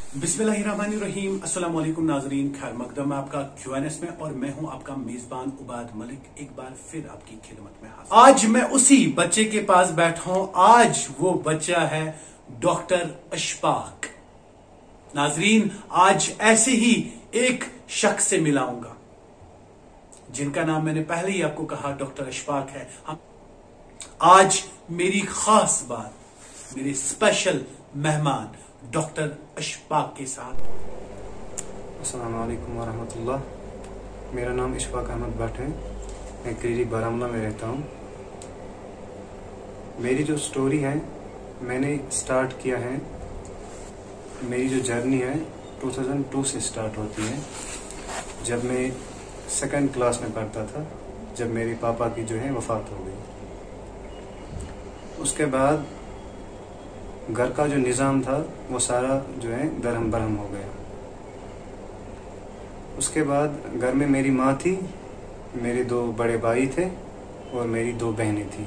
बिस्मिल्लाहिर्रहमानिर्रहीम। अस्सलाम वालेकुम नाजरीन, खैर मकदम है आपका QNS में और मैं हूं आपका मेजबान उबाद मलिक, एक बार फिर आपकी खिदमत में हाजिर। आज मैं उसी बच्चे के पास बैठा हूं। आज वो बच्चा है डॉक्टर अशफाक। नाजरीन, आज ऐसे ही एक शख्स से मिलाऊंगा जिनका नाम मैंने पहले ही आपको कहा, डॉक्टर अशफाक है। आज मेरी खास बात, मेरे स्पेशल मेहमान डॉक्टर अशफाक के साथ। अस्सलाम वालेकुम वरहमतुल्लाह। मेरा नाम इशफाक अहमद भट्ट है। मैं क्रीरी बारामुला में रहता हूँ। मेरी जो स्टोरी है, मैंने स्टार्ट किया है, मेरी जो जर्नी है 2002 से स्टार्ट होती है, जब मैं सेकंड क्लास में पढ़ता था, जब मेरे पापा की जो है वफ़ात हो गई। उसके बाद घर का जो निज़ाम था वो सारा जो है दरहम बरहम हो गया। उसके बाद घर में मेरी माँ थी, मेरे 2 बड़े भाई थे और मेरी 2 बहनें थी।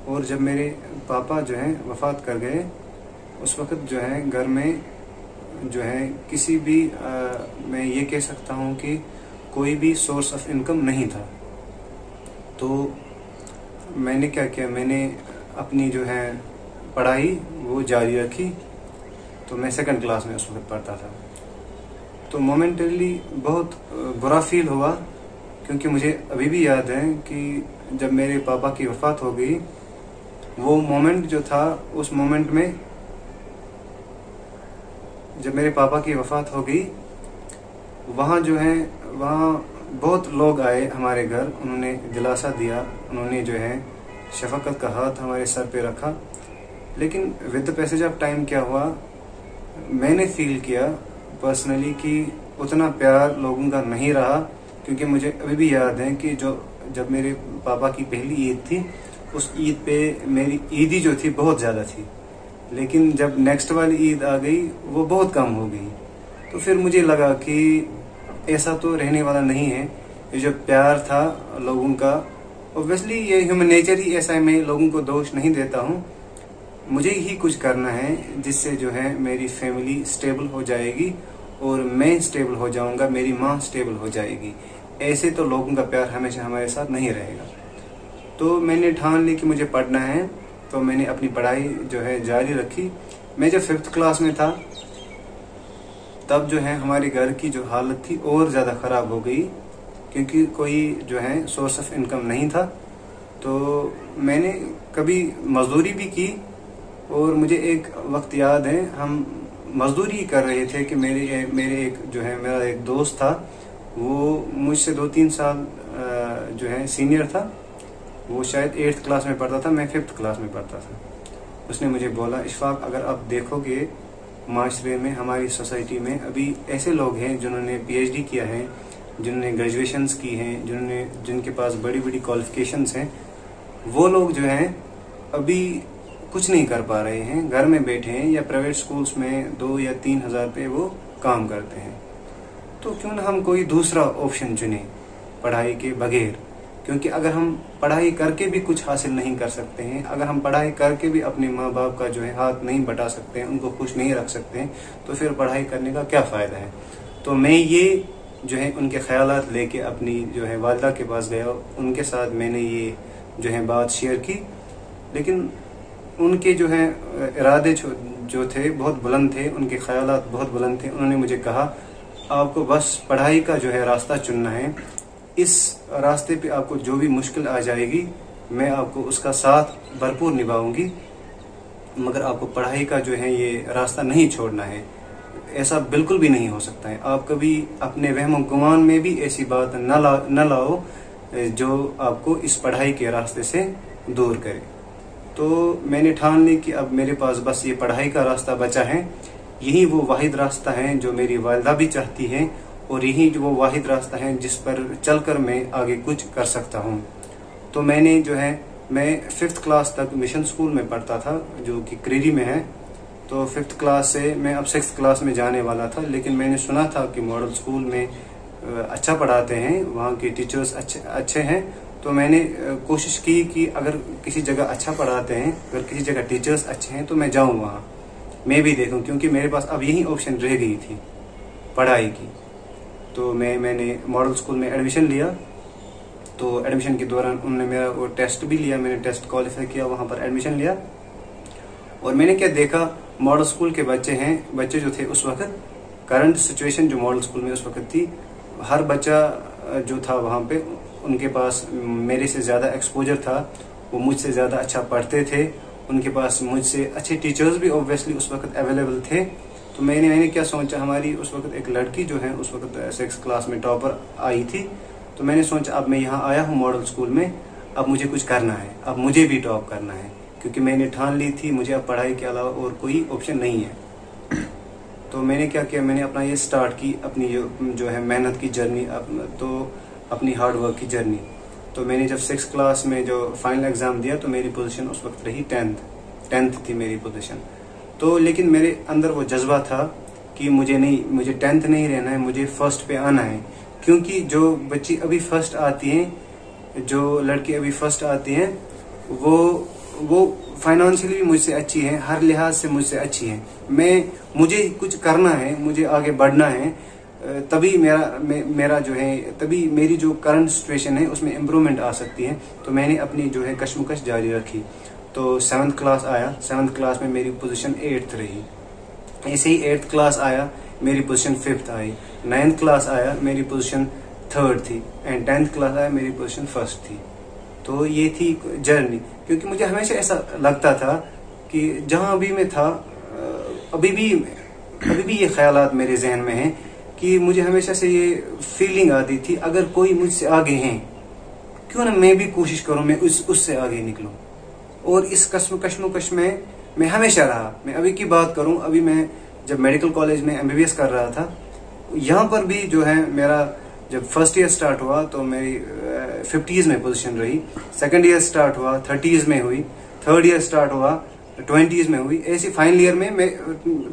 और जब मेरे पापा जो है वफ़ात कर गए, उस वक़्त जो है घर में जो है किसी भी मैं ये कह सकता हूँ कि कोई भी सोर्स ऑफ इनकम नहीं था। तो मैंने क्या किया, मैंने अपनी जो है पढ़ाई वो जारी रखी। तो मैं सेकंड क्लास में उस वक्त पढ़ता था। तो मोमेंटली बहुत बुरा फील हुआ, क्योंकि मुझे अभी भी याद है कि जब मेरे पापा की वफ़ात हो गई, वो मोमेंट जो था, उस मोमेंट में जब मेरे पापा की वफ़ात हो गई, वहाँ जो है वहाँ बहुत लोग आए हमारे घर। उन्होंने दिलासा दिया, उन्होंने जो है शफ़क़त का हाथ हमारे सर पे रखा। लेकिन with the passage of time क्या हुआ, मैंने फील किया पर्सनली कि उतना प्यार लोगों का नहीं रहा। क्योंकि मुझे अभी भी याद है कि जब मेरे पापा की पहली ईद थी, उस ईद पे मेरी ईदी जो थी बहुत ज़्यादा थी, लेकिन जब नेक्स्ट वाली ईद आ गई वो बहुत कम हो गई। तो फिर मुझे लगा कि ऐसा तो रहने वाला नहीं है। ये जो प्यार था लोगों का, ऑब्वियसली ये ह्यूमन नेचर ही ऐसा है, मैं लोगों को दोष नहीं देता हूँ। मुझे ही कुछ करना है जिससे जो है मेरी फैमिली स्टेबल हो जाएगी और मैं स्टेबल हो जाऊंगा, मेरी माँ स्टेबल हो जाएगी। ऐसे तो लोगों का प्यार हमेशा हमारे साथ नहीं रहेगा। तो मैंने ठान ली कि मुझे पढ़ना है, तो मैंने अपनी पढ़ाई जो है जारी रखी। मैं जब 5th क्लास में था, तब जो है हमारे घर की जो हालत थी और ज़्यादा ख़राब हो गई, क्योंकि कोई जो है सोर्स ऑफ इनकम नहीं था। तो मैंने कभी मजदूरी भी की, और मुझे एक वक्त याद है, हम मजदूरी कर रहे थे कि मेरा एक दोस्त था, वो मुझसे 2-3 साल जो है सीनियर था। वो शायद 8th क्लास में पढ़ता था, मैं 5th क्लास में पढ़ता था। उसने मुझे बोला, इशफाक, अगर आप देखोगे माशरे में, हमारी सोसाइटी में अभी ऐसे लोग हैं जिन्होंने PhD किया है, जिन्होंने ग्रेजुएशंस की हैं, जिनके पास बड़ी बड़ी क्वालिफिकेशंस हैं, वो लोग जो हैं अभी कुछ नहीं कर पा रहे हैं, घर में बैठे हैं या प्राइवेट स्कूल्स में 2 या 3 हज़ार पे वो काम करते हैं। तो क्यों ना हम कोई दूसरा ऑप्शन चुने पढ़ाई के बगैर। क्योंकि अगर हम पढ़ाई करके भी कुछ हासिल नहीं कर सकते हैं, अगर हम पढ़ाई करके भी अपने माँ बाप का जो है हाथ नहीं बटा सकते हैं, उनको खुश नहीं रख सकते हैं, तो फिर पढ़ाई करने का क्या फ़ायदा है। तो मैं ये जो है उनके ख्यालात लेके अपनी जो है वालिदा के पास गया, उनके साथ मैंने ये जो है बात शेयर की। लेकिन उनके जो है इरादे जो थे बहुत बुलंद थे, उनके ख्यालात बहुत बुलंद थे। उन्होंने मुझे कहा, आपको बस पढ़ाई का जो है रास्ता चुनना है, इस रास्ते पे आपको जो भी मुश्किल आ जाएगी, मैं आपको उसका साथ भरपूर निभाऊंगी, मगर आपको पढ़ाई का जो है ये रास्ता नहीं छोड़ना है। ऐसा बिल्कुल भी नहीं हो सकता है। आप कभी अपने वहम गुमान में भी ऐसी बात न लाओ जो आपको इस पढ़ाई के रास्ते से दूर करे। तो मैंने ठान ली कि अब मेरे पास बस ये पढ़ाई का रास्ता बचा है। यही वो वाहिद रास्ता है जो मेरी वालिदा भी चाहती है, और यही जो वो वाहिद रास्ता है जिस पर चलकर मैं आगे कुछ कर सकता हूँ। तो मैंने जो है, मैं 5th क्लास तक मिशन स्कूल में पढ़ता था, जो कि क्रीरी में है। तो 5th क्लास से मैं अब 6th क्लास में जाने वाला था, लेकिन मैंने सुना था कि मॉडल स्कूल में अच्छा पढ़ाते हैं, वहाँ के टीचर्स अच्छे हैं। तो मैंने कोशिश की कि अगर किसी जगह अच्छा पढ़ाते हैं, अगर किसी जगह टीचर्स अच्छे हैं, तो मैं जाऊँ वहाँ। मैं भी देखूं, क्योंकि मेरे पास अब यही ऑप्शन रह गई थी पढ़ाई की। तो मैंने मॉडल स्कूल में एडमिशन लिया। तो एडमिशन के दौरान उन्होंने मेरा वो टेस्ट भी लिया, मैंने टेस्ट क्वालिफाई किया, वहां पर एडमिशन लिया। और मैंने क्या देखा, मॉडल स्कूल के बच्चे जो थे उस वक्त, करंट सिचुएशन जो मॉडल स्कूल में उस वक्त थी, हर बच्चा जो था वहां पे, उनके पास मेरे से ज्यादा एक्सपोजर था, वो मुझसे ज्यादा अच्छा पढ़ते थे, उनके पास मुझसे अच्छे टीचर्स भी ऑब्वियसली उस वक्त अवेलेबल थे। तो मैंने क्या सोचा, हमारी उस वक्त एक लड़की जो है उस वक्त 6th क्लास में टॉपर आई थी। तो मैंने सोचा अब मैं यहाँ आया हूँ मॉडल स्कूल में, अब मुझे कुछ करना है, अब मुझे भी टॉप करना है, क्योंकि मैंने ठान ली थी मुझे अब पढ़ाई के अलावा और कोई ऑप्शन नहीं है। तो मैंने क्या किया, मैंने अपना ये स्टार्ट की अपनी जो है मेहनत की जर्नी, तो अपनी हार्ड वर्क की जर्नी। तो मैंने जब 6th क्लास में जो फाइनल एग्जाम दिया तो मेरी पोजीशन उस वक्त रही 10th थी मेरी पोजीशन। तो लेकिन मेरे अंदर वो जज्बा था कि मुझे 10th नहीं रहना है, मुझे फर्स्ट पे आना है। क्योंकि जो बच्ची अभी फर्स्ट आती हैं, जो लड़की अभी फर्स्ट आती हैं, वो फाइनेंशियली भी मुझसे अच्छी है, हर लिहाज से मुझसे अच्छी है। मुझे कुछ करना है, मुझे आगे बढ़ना है, तभी मेरा जो है, तभी मेरी जो करंट सिचुएशन है उसमें इम्प्रूवमेंट आ सकती है। तो मैंने अपनी जो है कश्मकश जारी रखी। तो 7th क्लास आया, 7th क्लास में मेरी पोजीशन 8th रही। ऐसे ही 8th क्लास आया, मेरी पोजीशन 5th आई। 9th क्लास आया, मेरी पोजीशन 3rd थी। एंड 10th क्लास आया, मेरी पोजीशन 1st थी। तो ये थी जर्नी। क्योंकि मुझे हमेशा ऐसा लगता था कि जहां भी मैं था, अभी भी ये ख्यालात मेरे जहन में हैं कि मुझे हमेशा से ये फीलिंग आती थी, अगर कोई मुझसे आगे है, क्यों ना मैं भी कोशिश करूं, मैं उससे आगे निकलूं। और इस कश्मकश में मैं हमेशा रहा। मैं अभी की बात करूं, अभी मैं जब मेडिकल कॉलेज में MBBS कर रहा था, यहाँ पर भी जो है मेरा जब फर्स्ट ईयर स्टार्ट हुआ तो मेरी 50s में पोजीशन रही। सेकंड ईयर स्टार्ट हुआ 30s में हुई। थर्ड ईयर स्टार्ट हुआ 20s में हुई। ऐसी फाइनल ईयर में मैं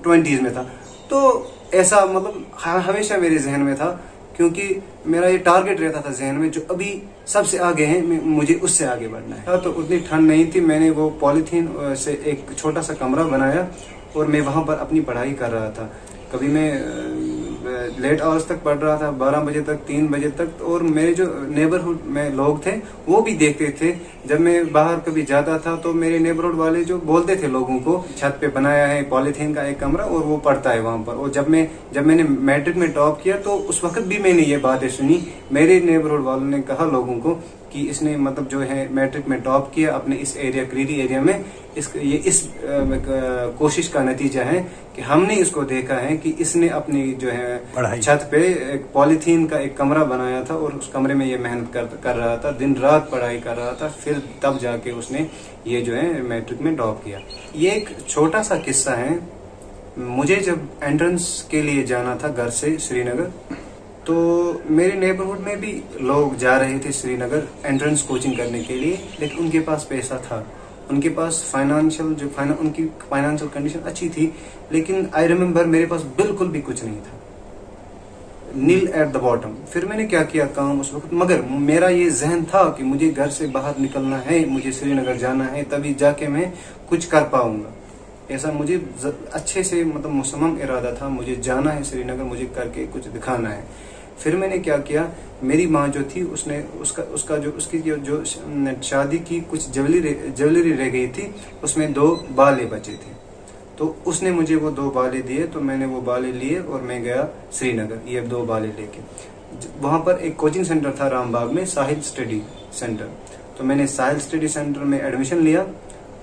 20s में था। तो ऐसा मतलब हमेशा मेरे जहन में था, क्योंकि मेरा ये टारगेट रहता था जहन में, जो अभी सबसे आगे है मुझे उससे आगे बढ़ना है। तो उतनी ठंड नहीं थी, मैंने वो पॉलीथीन से एक छोटा सा कमरा बनाया और मैं वहां पर अपनी पढ़ाई कर रहा था। कभी मैं लेट आवर्स तक पढ़ रहा था, 12 बजे तक, 3 बजे तक। और मेरे जो नेबरहुड में लोग थे वो भी देखते थे। जब मैं बाहर कभी जाता था तो मेरे नेबरहुड वाले जो बोलते थे लोगों को, छत पे बनाया है पॉलीथीन का एक कमरा और वो पढ़ता है वहां पर। और जब मैंने मैट्रिक में टॉप किया तो उस वक्त भी मैंने ये बातें सुनी। मेरे नेबरहुड वालों ने कहा लोगों को कि इसने मतलब जो है मैट्रिक में टॉप किया अपने इस एरिया, क्रीरी एरिया में। इस कोशिश का नतीजा है कि हमने इसको देखा है कि इसने अपनी जो है छत पे एक पॉलीथीन का एक कमरा बनाया था और उस कमरे में ये मेहनत कर रहा था, दिन रात पढ़ाई कर रहा था, फिर तब जाके उसने ये जो है मैट्रिक में टॉप किया। ये एक छोटा सा किस्सा है। मुझे जब एंट्रेंस के लिए जाना था घर से श्रीनगर, तो मेरे नेबरहुड में भी लोग जा रहे थे श्रीनगर एंट्रेंस कोचिंग करने के लिए, लेकिन उनके पास पैसा था, उनके पास उनकी फाइनेंशियल कंडीशन अच्छी थी। लेकिन आई रिमेम्बर मेरे पास बिल्कुल भी कुछ नहीं था, नील एट द बॉटम। फिर मैंने क्या किया काम उस वक्त, मगर मेरा ये जहन था कि मुझे घर से बाहर निकलना है, मुझे श्रीनगर जाना है, तभी जाके मैं कुछ कर पाऊंगा। ऐसा मुझे अच्छे से मतलब मुसम्मम इरादा था, मुझे जाना है श्रीनगर, मुझे करके कुछ दिखाना है। फिर मैंने क्या किया, मेरी माँ जो थी उसने उसकी जो शादी की कुछ ज्वेलरी रह गई थी, उसमें 2 बाले बचे थे। तो उसने मुझे वो 2 बाले दिए, तो मैंने वो बाले लिए और मैं गया श्रीनगर ये 2 बाले लेके। वहां पर एक कोचिंग सेंटर था रामबाग में, साहिल स्टडी सेंटर। तो मैंने साहिल स्टडी सेंटर में एडमिशन लिया।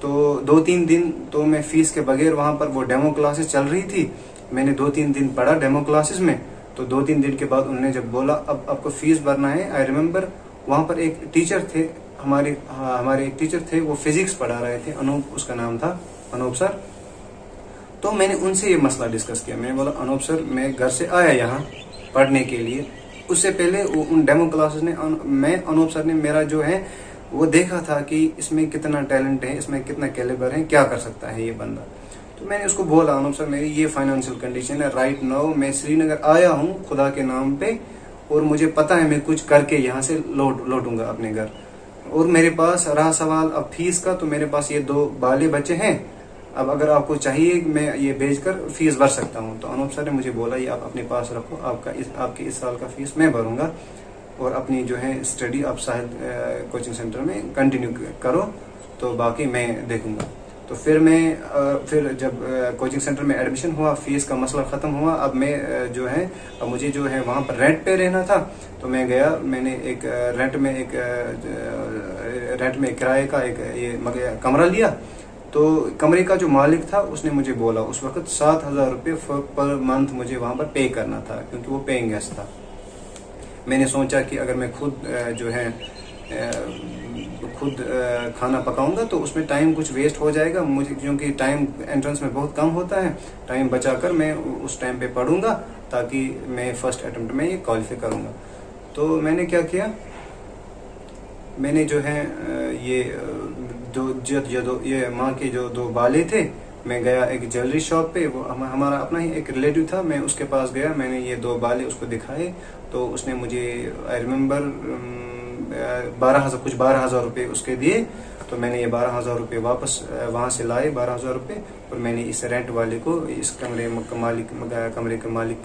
तो 2-3 दिन तो मैं फीस के बगैर, वहां पर वो डेमो क्लासेस चल रही थी, मैंने 2-3 दिन पढ़ा डेमो क्लासेस में। तो 2-3 दिन के बाद उन्होंने जब बोला अब आपको फीस भरना है, आई रिमेम्बर वहां पर एक टीचर थे, हमारे एक टीचर थे, वो फिजिक्स पढ़ा रहे थे, अनूप उसका नाम था, अनूप सर। तो मैंने उनसे ये मसला डिस्कस किया। मैंने बोला अनूप सर, मैं घर से आया यहाँ पढ़ने के लिए, उससे पहले उन डेमो क्लासेस ने अनूप सर ने मेरा जो है वो देखा था कि इसमें कितना टैलेंट है, इसमें कितना कैलिबर है, क्या कर सकता है ये बंदा। तो मैंने उसको बोला अनूप सर मेरी ये फाइनेंशियल कंडीशन है, राइट नाउ मैं श्रीनगर आया हूँ खुदा के नाम पे, और मुझे पता है मैं कुछ करके यहाँ से लौटूंगा अपने घर। और मेरे पास रहा सवाल अब फीस का, तो मेरे पास ये 2 बाले बचे हैं, अब अगर आपको चाहिए मैं ये भेजकर फीस भर सकता हूँ। तो अनूप सर ने मुझे बोला ये आप अपने पास रखो, आपके इस साल का फीस मैं भरूंगा और अपनी जो है स्टडी आप साहिल कोचिंग सेंटर में कंटिन्यू करो, तो बाकी मैं देखूंगा। तो फिर जब कोचिंग सेंटर में एडमिशन हुआ, फीस का मसला ख़त्म हुआ। अब मैं जो है अब मुझे जो है वहाँ पर रेंट पे रहना था। तो मैं गया, मैंने एक रेंट में किराए का एक कमरा लिया। तो कमरे का जो मालिक था उसने मुझे बोला उस वक्त 7,000 रुपये पर मंथ मुझे वहाँ पर पे करना था, क्योंकि वो पेइंग गेस्ट था। मैंने सोचा कि अगर मैं खुद जो है खाना पकाऊंगा तो उसमें टाइम कुछ वेस्ट हो जाएगा मुझे, क्योंकि टाइम एंट्रेंस में बहुत कम होता है। टाइम बचाकर मैं उस टाइम पे पढ़ूंगा ताकि मैं फर्स्ट अटेम्प्ट में ये क्वालिफाई करूंगा। तो मैंने क्या किया, मैंने जो है ये माँ के जो 2 बाले थे, मैं गया एक ज्वेलरी शॉप पे, वो हमारा अपना ही एक रिलेटिव था, मैं उसके पास गया, मैंने ये 2 बाले उसको दिखाए। तो उसने मुझे आई रिमेम्बर 12,000 रुपये उसके दिए। तो मैंने ये 12,000 रुपये वापस वहाँ से लाए, 12,000 रुपये, और मैंने इस रेंट वाले को, इस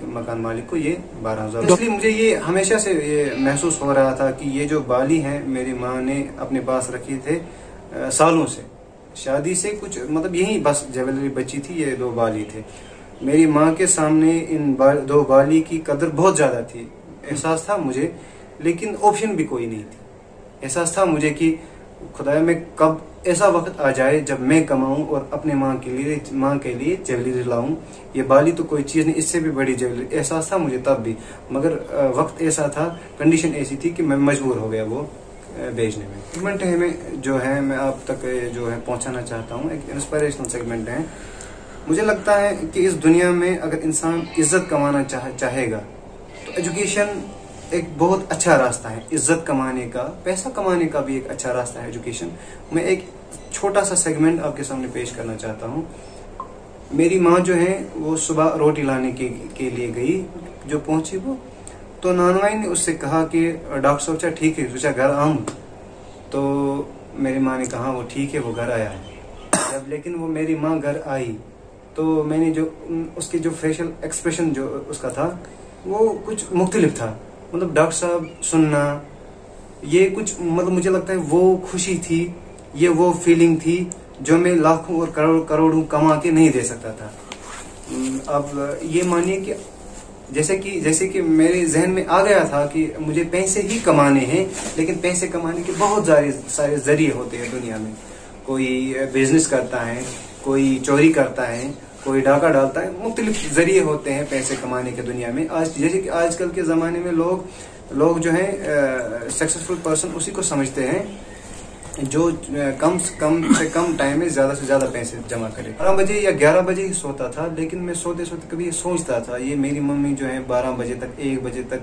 मकान मालिक को ये 12,000। इसलिए मुझे ये हमेशा से ये महसूस हो रहा था कि ये जो बाली हैं मेरी माँ ने अपने पास रखे थे सालों से, शादी से कुछ मतलब यही बस ज्वेलरी बची थी, ये 2 बाली थे। मेरी माँ के सामने इन 2 बाली की कदर बहुत ज्यादा थी। एहसास था मुझे, लेकिन ऑप्शन भी कोई नहीं थी। एहसास था मुझे कि खुदाया में कब ऐसा वक्त आ जाए जब मैं कमाऊं और अपने माँ के लिए ज्वेलरी लाऊं। ये बाली तो कोई चीज नहीं, इससे भी बड़ी ज्वेलरी। एहसास था मुझे तब भी, मगर वक्त ऐसा था, कंडीशन ऐसी थी कि मैं मजबूर हो गया वो बेचने में। सेगमेंट है मैं जो है मैं आप तक जो है पहुंचाना चाहता हूँ, एक इंस्पिरेशनल सेगमेंट है। मुझे लगता है कि इस दुनिया में अगर इंसान इज्जत कमाना चाहेगा तो एजुकेशन एक बहुत अच्छा रास्ता है। इज्जत कमाने का, पैसा कमाने का भी एक अच्छा रास्ता है एजुकेशन। मैं एक छोटा सा सेगमेंट आपके सामने पेश करना चाहता हूँ। मेरी माँ जो है वो सुबह रोटी लाने के लिए गई, जो पहुंची वो, तो नानवाई ने उससे कहा कि डॉक्टर साहब चाहे ठीक है तुझा घर आऊँ। तो मेरी माँ ने कहा वो ठीक है, वो घर आया है। जब लेकिन वो मेरी माँ घर आई तो मैंने जो उसके जो फेशियल एक्सप्रेशन जो उसका था वो कुछ मुख्तलिफ था। मतलब डॉक्टर साहब सुनना, ये कुछ मतलब मुझे लगता है वो खुशी थी, ये वो फीलिंग थी जो मैं लाखों और करोड़ों कमा के नहीं दे सकता था। अब ये मानिए कि जैसे कि मेरे जहन में आ गया था कि मुझे पैसे ही कमाने हैं, लेकिन पैसे कमाने के बहुत सारे जरिए होते हैं दुनिया में। कोई बिजनेस करता है, कोई चोरी करता है, कोई डाका डालता है, मुख्तलिफ जरिए होते हैं पैसे कमाने के दुनिया में। जैसे कि आजकल के ज़माने में लोग जो है सक्सेसफुल पर्सन उसी को समझते हैं जो कम से कम टाइम में ज़्यादा से ज़्यादा पैसे जमा करे। 12 बजे या 11 बजे ही सोता था, लेकिन मैं सोते कभी ये सोचता था ये मेरी मम्मी जो है 12 बजे तक 1 बजे तक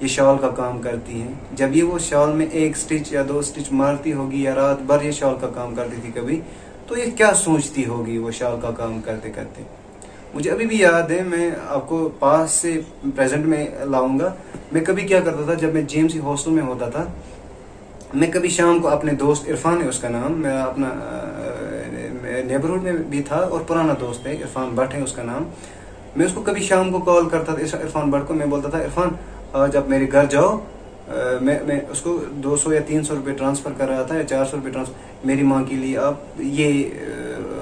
ये शॉल का काम करती हैं। जब ये वो शॉल में 1 स्टिच या 2 स्टिच मारती होगी या रात भर ये शॉल का काम करती थी कभी, तो ये क्या सोचती होगी वो शॉल का काम करते करते। मुझे अभी भी याद है, मैं आपको पास से प्रेजेंट में लाऊंगा। मैं कभी क्या करता था, जब मैं जेएमसी हॉस्टल में होता था, मैं कभी शाम को अपने दोस्त, इरफान है उसका नाम, मेरा अपना नेबरहुड में भी था और पुराना दोस्त है, इरफान भट्ट है उसका नाम। मैं उसको कभी शाम को कॉल करता था, इरफान भट्ट को। मैं बोलता था इरफान आज आप मेरे घर जाओ। मैं उसको 200 या 300 रुपये ट्रांसफर कर रहा था या 400 रुपये ट्रांसफर। मेरी माँ के लिए आप ये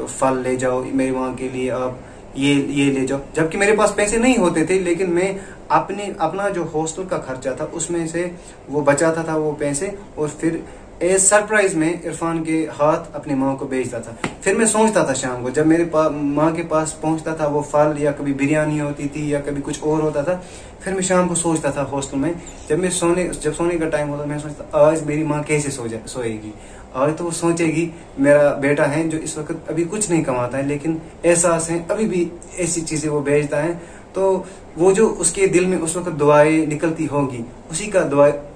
फल ले जाओ, मेरी माँ के लिए आप ये ले जाओ। जबकि मेरे पास पैसे नहीं होते थे, लेकिन मैं अपना जो हॉस्टल का खर्चा था उसमें से वो बचाता था वो पैसे, और फिर एज सरप्राइज में इरफान के हाथ अपनी माँ को भेजता था। फिर मैं सोचता था शाम को जब मेरे माँ के पास पहुंचता था वो फल, या कभी बिरयानी होती थी या कभी कुछ और होता था, फिर मैं शाम को सोचता था हॉस्टल में, जब सोने का टाइम होता मैं सोचता आज मेरी माँ कैसे सोएगी। आज तो वो सोचेगी मेरा बेटा है जो इस वक्त अभी कुछ नहीं कमाता है, लेकिन एहसास है अभी भी ऐसी चीजें वो भेजता है। तो वो जो उसके दिल में उस वक्त दुआएं निकलती होगी, उसी का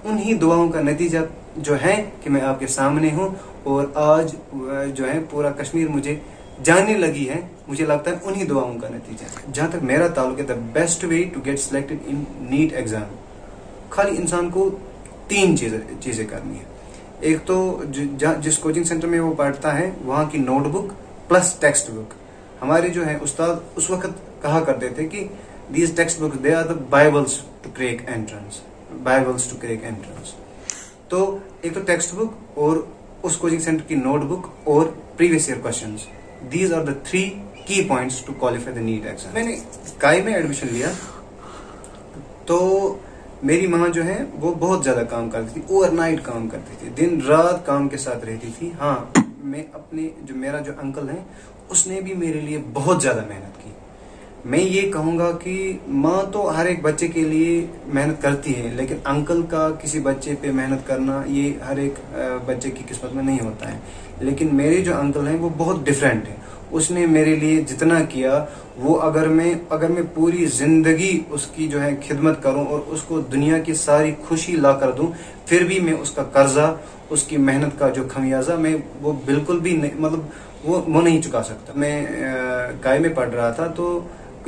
उन्हीं दुआओं का नतीजा जो है कि मैं आपके सामने हूँ, और आज जो है पूरा कश्मीर मुझे जानने लगी है। मुझे लगता है उन्हीं दुआओं का नतीजा। जहाँ तक मेरा ताल्लुक है, the best way to get selected in NEET exam, खाली इंसान को 3 चीजें करनी है। एक तो जिस कोचिंग सेंटर में वो पढ़ता है वहाँ की नोटबुक प्लस टेक्स्ट बुक, हमारे जो है उस्ताद उस वक्त कहा करते थे कि these text books they are the bibles to crack entrance, bibles to crack entrance. तो एक तो टेक्स्ट बुक और उस कोचिंग सेंटर की नोटबुक और previous year questions, these are the 3 key points to qualify the NEET exam. मैंने काई में एडमिशन लिया तो मेरी माँ जो है वो बहुत ज्यादा काम करती थी, ओवरनाइट काम करती थी, दिन रात काम के साथ रहती थी। हाँ, मैं अपने जो मेरा जो अंकल है उसने भी मेरे लिए बहुत ज्यादा मेहनत की। मैं ये कहूंगा कि माँ तो हर एक बच्चे के लिए मेहनत करती है, लेकिन अंकल का किसी बच्चे पे मेहनत करना ये हर एक बच्चे की किस्मत में नहीं होता है। लेकिन मेरे जो अंकल हैं वो बहुत डिफरेंट है। उसने मेरे लिए जितना किया वो अगर मैं पूरी जिंदगी उसकी जो है खिदमत करूं और उसको दुनिया की सारी खुशी ला कर दूं, फिर भी मैं उसका कर्जा, उसकी मेहनत का जो खमियाजा मैं वो बिल्कुल भी नहीं, मतलब वो नहीं चुका सकता। मैं काई में पढ़ रहा था तो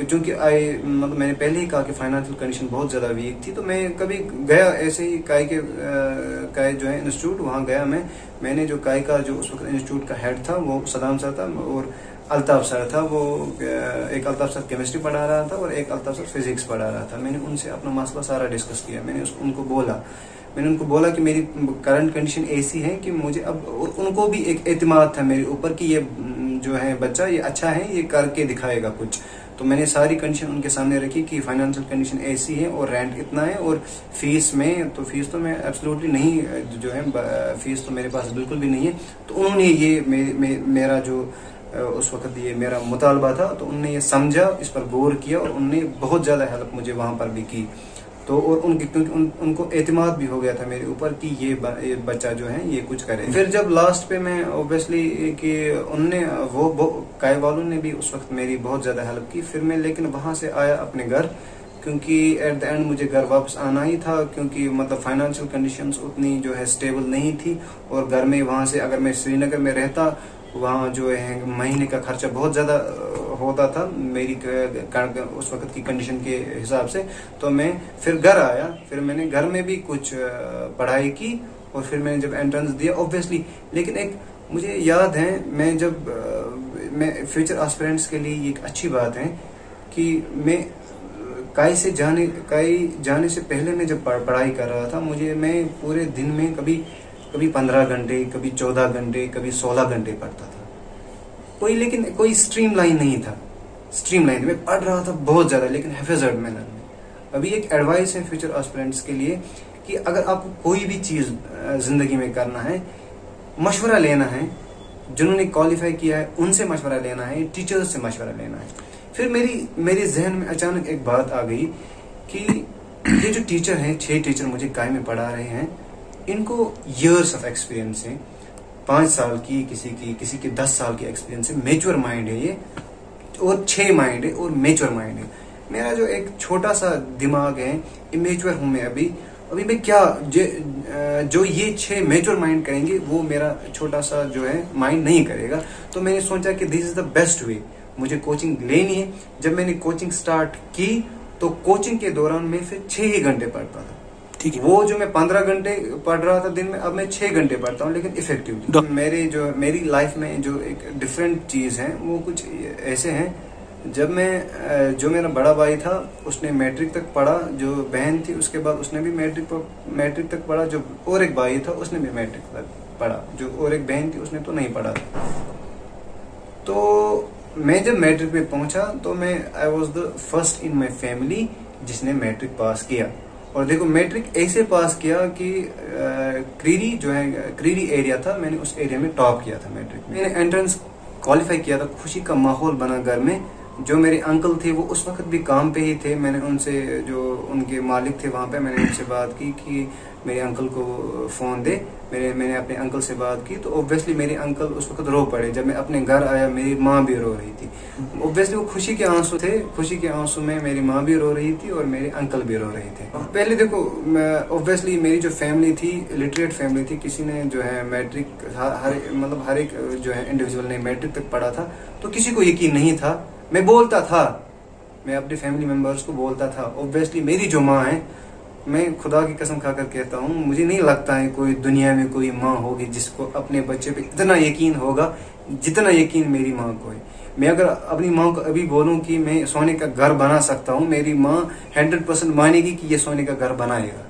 चूंकि मतलब मैंने पहले ही कहा कि फाइनेंशियल कंडीशन बहुत ज्यादा वीक थी, तो मैं कभी गया ऐसे ही काई जो है इंस्टीट्यूट, वहां गया मैंने जो काई का जो उस वक्त इंस्टीट्यूट का हेड था वो सदाम सर था और अल्ताफ सर था। वो एक अल्ताफ सर केमिस्ट्री पढ़ा रहा था और एक अल्ताफ सर फिजिक्स पढ़ा रहा था। मैंने उनसे अपना मसला सारा डिस्कस किया। मैंने उनको बोला कि मेरी करंट कंडीशन ऐसी है कि मुझे अब, उनको भी एक एतमाद था मेरे ऊपर कि ये जो है बच्चा ये अच्छा है, ये करके दिखाएगा कुछ। तो मैंने सारी कंडीशन उनके सामने रखी कि फाइनेंशियल कंडीशन ऐसी है और रेंट इतना है और फीस तो मैं एब्सोल्युटली नहीं, जो है फीस तो मेरे पास बिल्कुल भी नहीं है। तो उन्होंने ये मेरा जो उस वक्त ये मेरा मुतालबा था, तो उन्होंने ये समझा, इस पर गौर किया और उन्होंने बहुत ज्यादा हेल्प मुझे वहां पर भी की। तो और क्योंकि उनको एतमाद भी हो गया था मेरे ऊपर कि ये बच्चा जो है ये कुछ करे। फिर जब लास्ट पे मैं ऑब्वियसली कि उनने वो काई वालों ने भी उस वक्त मेरी बहुत ज्यादा हेल्प की। फिर मैं लेकिन वहां से आया अपने घर, क्योंकि एट द एंड मुझे घर वापस आना ही था, क्योंकि मतलब फाइनेंशियल कंडीशंस उतनी जो है स्टेबल नहीं थी। और घर में वहां से अगर मैं श्रीनगर में रहता, वहाँ जो है महीने का खर्चा बहुत ज्यादा होता था मेरी उस वक्त की कंडीशन के हिसाब से। तो मैं फिर घर आया, फिर मैंने घर में भी कुछ पढ़ाई की और फिर मैंने जब एंट्रेंस दिया ऑब्वियसली। लेकिन एक मुझे याद है, मैं फ्यूचर एस्पिरेंट्स के लिए एक अच्छी बात है कि मैं काई जाने से पहले मैं जब पढ़ाई कर रहा था, मैं पूरे दिन में कभी 15 घंटे, कभी 14 घंटे, कभी 16 घंटे पढ़ता था। लेकिन कोई स्ट्रीम लाइन नहीं था। मैं पढ़ रहा था बहुत ज्यादा, लेकिन हिफाजत मैनर में। अभी एक एडवाइस है फ्यूचर एस्पिरेंट्स के लिए कि अगर आपको कोई भी चीज जिंदगी में करना है, मशवरा लेना है, जिन्होंने क्वालिफाई किया है उनसे मशवरा लेना है, टीचर्स से मशवरा लेना है। फिर मेरे जहन में अचानक एक बात आ गई कि ये जो टीचर हैं, 6 टीचर मुझे काई में पढ़ा रहे हैं, इनको इयर्स ऑफ एक्सपीरियंस है, 5 साल की, किसी की 10 साल की एक्सपीरियंस है, मेच्योर माइंड है ये, और 6 माइंड है और मेच्योर माइंड है। मेरा जो एक छोटा सा दिमाग है, इमेच्योर हूं मैं अभी मैं क्या जो ये 6 मेच्योर माइंड करेंगे वो मेरा छोटा सा जो है माइंड नहीं करेगा। तो मैंने सोचा कि दिस इज द बेस्ट वे, मुझे कोचिंग लेनी है। जब मैंने कोचिंग स्टार्ट की तो कोचिंग के दौरान मैं फिर 6 ही घंटे पढ़ता था। ठीक है, वो जो मैं 15 घंटे पढ़ रहा था दिन में, अब मैं 6 घंटे पढ़ता हूँ, लेकिन इफेक्टिवली। मेरी लाइफ में जो एक डिफरेंट चीज है वो कुछ ऐसे हैं। जब जो मेरा बड़ा भाई था उसने मैट्रिक तक पढ़ा, जो बहन थी उसके बाद उसने भी मैट्रिक तक पढ़ा, जो और एक भाई था उसने भी मैट्रिक तक पढ़ा, जो और एक बहन थी उसने तो नहीं पढ़ा था। तो मैं जब मैट्रिक में पहुंचा तो I was the first in my family जिसने मैट्रिक पास किया। और देखो, मैट्रिक ऐसे पास किया कि क्रीरी एरिया था, मैंने उस एरिया में टॉप किया था मैट्रिक में। मैंने एंट्रेंस क्वालिफाई किया था, खुशी का माहौल बना घर में। जो मेरे अंकल थे वो उस वक्त भी काम पे ही थे। मैंने उनसे, जो उनके मालिक थे वहां पे, मैंने उनसे बात की कि मेरे अंकल को फोन दे। मैंने अपने अंकल से बात की तो ऑब्वियसली मेरे अंकल उस वक्त रो पड़े। जब मैं अपने घर आया मेरी माँ भी रो रही थी। ऑब्वियसली वो खुशी के आंसू थे, खुशी के आंसू में मेरी माँ भी रो रही थी और मेरे अंकल भी रो रहे थे। पहले देखो, ऑब्वियसली मेरी जो फैमिली थी लिटरेट फैमिली थी, किसी ने जो है मैट्रिक, हर एक जो है इंडिविजुअल ने मैट्रिक तक पढ़ा था, तो किसी को यकीन नहीं था। मैं बोलता था, मैं अपने फैमिली मेंबर्स को बोलता था। ऑब्वियसली मेरी जो माँ है मैं खुदा की कसम खाकर कहता हूँ, मुझे नहीं लगता है कोई दुनिया में कोई माँ होगी जिसको अपने बच्चे पे इतना यकीन होगा जितना यकीन मेरी माँ को है। मैं अगर अपनी माँ को अभी बोलूँ कि मैं सोने का घर बना सकता हूँ, मेरी माँ 100% मानेगी कि ये सोने का घर बनाएगा।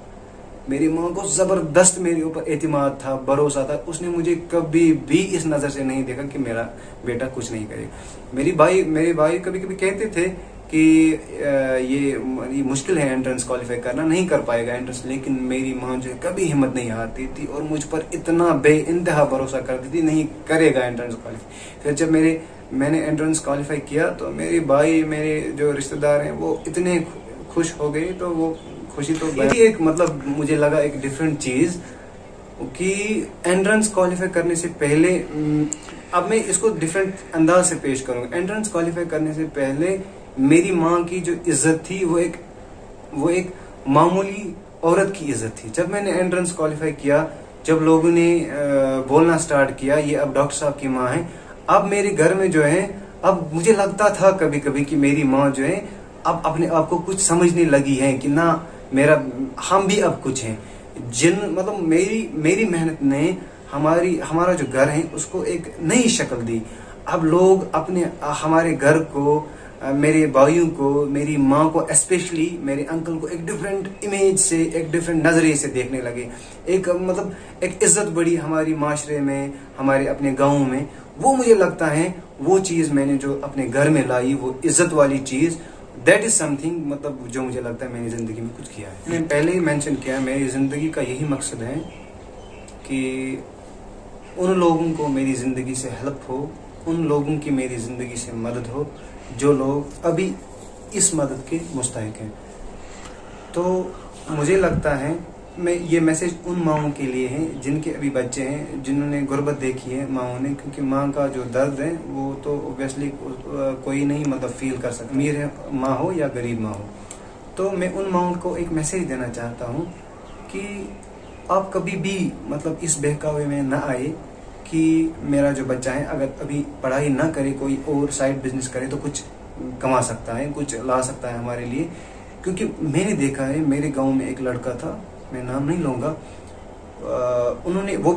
मेरी माँ को जबरदस्त मेरे ऊपर एतमाद था, भरोसा था। उसने मुझे कभी भी इस नजर से नहीं देखा कि मेरा बेटा कुछ नहीं करेगा। मेरे भाई कभी कभी कहते थे कि ये मुश्किल है एंट्रेंस क्वालिफाई करना, नहीं कर पाएगा एंट्रेंस, लेकिन मेरी माँ जो है कभी हिम्मत नहीं हारती थी और मुझ पर इतना बेइंतहा भरोसा करती थी, नहीं करेगा एंट्रेंस क्वालिफाई। फिर जब मैंने एंट्रेंस क्वालिफाई किया तो मेरे भाई, मेरे जो रिश्तेदार हैं, वो इतने खुश हो गए। तो वो खुशी तो एक मतलब मुझे लगा एक डिफरेंट चीज कि एंट्रेंस क्वालिफाई करने से पहले, अब मैं इसको डिफरेंट अंदाज से पेश करूंगा। एंट्रेंस क्वालिफाई करने से पहले मेरी माँ की जो इज्जत थी वो एक मामूली औरत की इज्जत थी। जब मैंने एंट्रेंस क्वालिफाई किया, जब लोगों ने बोलना स्टार्ट किया ये अब डॉक्टर साहब की माँ है, अब मेरे घर में जो है, अब मुझे लगता था कभी कभी कि मेरी माँ जो है अब अपने आप को कुछ समझने लगी है कि ना हम भी अब कुछ हैं। मतलब मेरी मेहनत ने हमारा जो घर है उसको एक नई शक्ल दी। अब लोग हमारे घर को, मेरे भाइयों को, मेरी माँ को, स्पेशली मेरे अंकल को एक डिफरेंट इमेज से, एक डिफरेंट नजरिए से देखने लगे। एक इज्जत बढ़ी हमारी माशरे में, हमारे अपने गाँव में। वो मुझे लगता है वो चीज मैंने जो अपने घर में लाई, वो इज्जत वाली चीज, दैट इज समथिंग, मतलब जो मुझे लगता है मैंने जिंदगी में कुछ किया है। मैंने पहले ही मेंशन किया, मेरी जिंदगी का यही मकसद है कि उन लोगों को मेरी जिंदगी से हेल्प हो, उन लोगों की मेरी जिंदगी से मदद हो जो लोग अभी इस मदद के मुस्तहिक हैं। तो मुझे लगता है ये मैसेज उन माओं के लिए है जिनके अभी बच्चे हैं, जिन्होंने गुर्बत देखी है माओं ने, क्योंकि माँ का जो दर्द है वो तो ऑब्वियसली कोई नहीं मतलब फील कर सकता, अमीर है माँ हो या गरीब माँ हो। तो मैं उन माओं को एक मैसेज देना चाहता हूँ कि आप कभी भी मतलब इस बहकावे में ना आए कि मेरा जो बच्चा है अगर अभी पढ़ाई ना करे, कोई और साइड बिजनेस करे तो कुछ कमा सकता है, कुछ ला सकता है हमारे लिए। क्योंकि मैंने देखा है, मेरे गांव में एक लड़का था, मैं नाम नहीं लूंगा, उन्होंने वो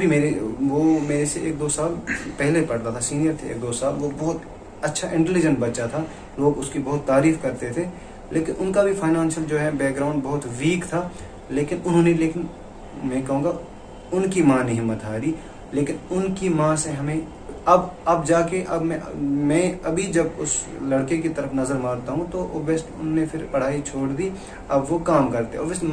मेरे से 1-2 साल पहले पढ़ता था, सीनियर थे 1-2 साल। वो बहुत अच्छा इंटेलिजेंट बच्चा था, लोग उसकी बहुत तारीफ करते थे, लेकिन उनका भी फाइनेंशियल जो है बैकग्राउंड बहुत वीक था। लेकिन मैं कहूँगा उनकी माँ ने हिम्मत हारी। लेकिन उनकी माँ से हमें अब जाके मैं अभी जब उस लड़के की तरफ नजर मारता हूँ तो ऑब्वियसली उन्होंने फिर पढ़ाई छोड़ दी, अब वो काम करते हैं। ऑब्वियसली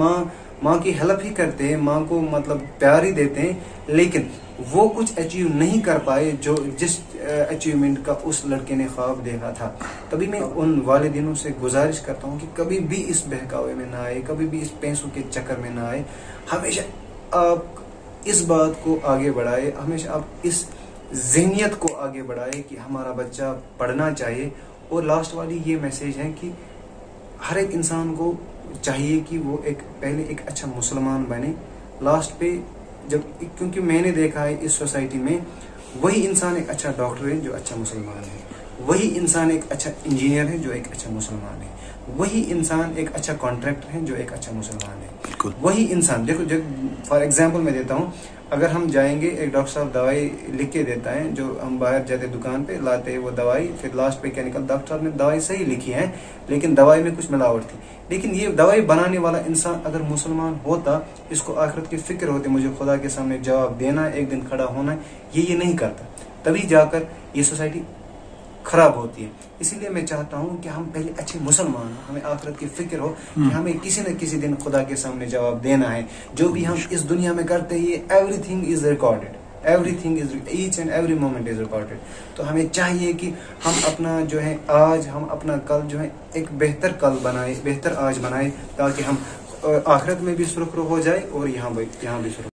माँ की हेल्प ही करते हैं, माँ को मतलब प्यार ही देते हैं, लेकिन वो कुछ अचीव नहीं कर पाए जो जिस अचीवमेंट का उस लड़के ने ख्वाब देखा था। तभी मैं उन वालिदिनों से गुजारिश करता हूँ कि कभी भी इस बहकावे में ना आए, कभी भी इस पैसों के चक्कर में ना आए। हमेशा आप इस बात को आगे बढ़ाए, हमेशा आप इस ज़हनियत को आगे बढ़ाए कि हमारा बच्चा पढ़ना चाहिए। और लास्ट वाली ये मैसेज है कि हर एक इंसान को चाहिए कि वो पहले एक अच्छा मुसलमान बने, लास्ट पे क्योंकि मैंने देखा है इस सोसाइटी में वही इंसान एक अच्छा डॉक्टर है जो अच्छा मुसलमान है, वही इंसान एक अच्छा इंजीनियर है जो एक अच्छा मुसलमान है, वही इंसान एक अच्छा कॉन्ट्रैक्टर है जो एक अच्छा मुसलमान है। वही इंसान देखो, फॉर एग्जांपल मैं देता हूँ, अगर हम जाएंगे, एक डॉक्टर साहब दवाई लिख के देता है, जो हम बाहर जाते दुकान पे लाते हैं वो दवाई, फिर लास्ट पे क्या निकलता, डॉक्टर साहब ने दवाई सही लिखी है लेकिन दवाई में कुछ मिलावट थी। लेकिन ये दवाई बनाने वाला इंसान अगर मुसलमान होता, इसको आखिरत की फिक्र होती, मुझे खुदा के सामने जवाब देना, एक दिन खड़ा होना, ये नहीं करता, तभी जाकर ये सोसाइटी खराब होती है। इसीलिए मैं चाहता हूँ कि हम पहले अच्छे मुसलमान हो, हमें आखिरत की फिक्र हो कि हमें किसी न किसी दिन खुदा के सामने जवाब देना है। जो भी हम इस दुनिया में करते हैं, everything is recorded, everything is, each and every moment is recorded. तो हमें चाहिए कि हम अपना जो है आज, हम अपना कल जो है एक बेहतर कल बनाए, बेहतर आज बनाए, ताकि हम आखिरत में भी सुरखरू हो जाए और यहाँ भी सुरखरू।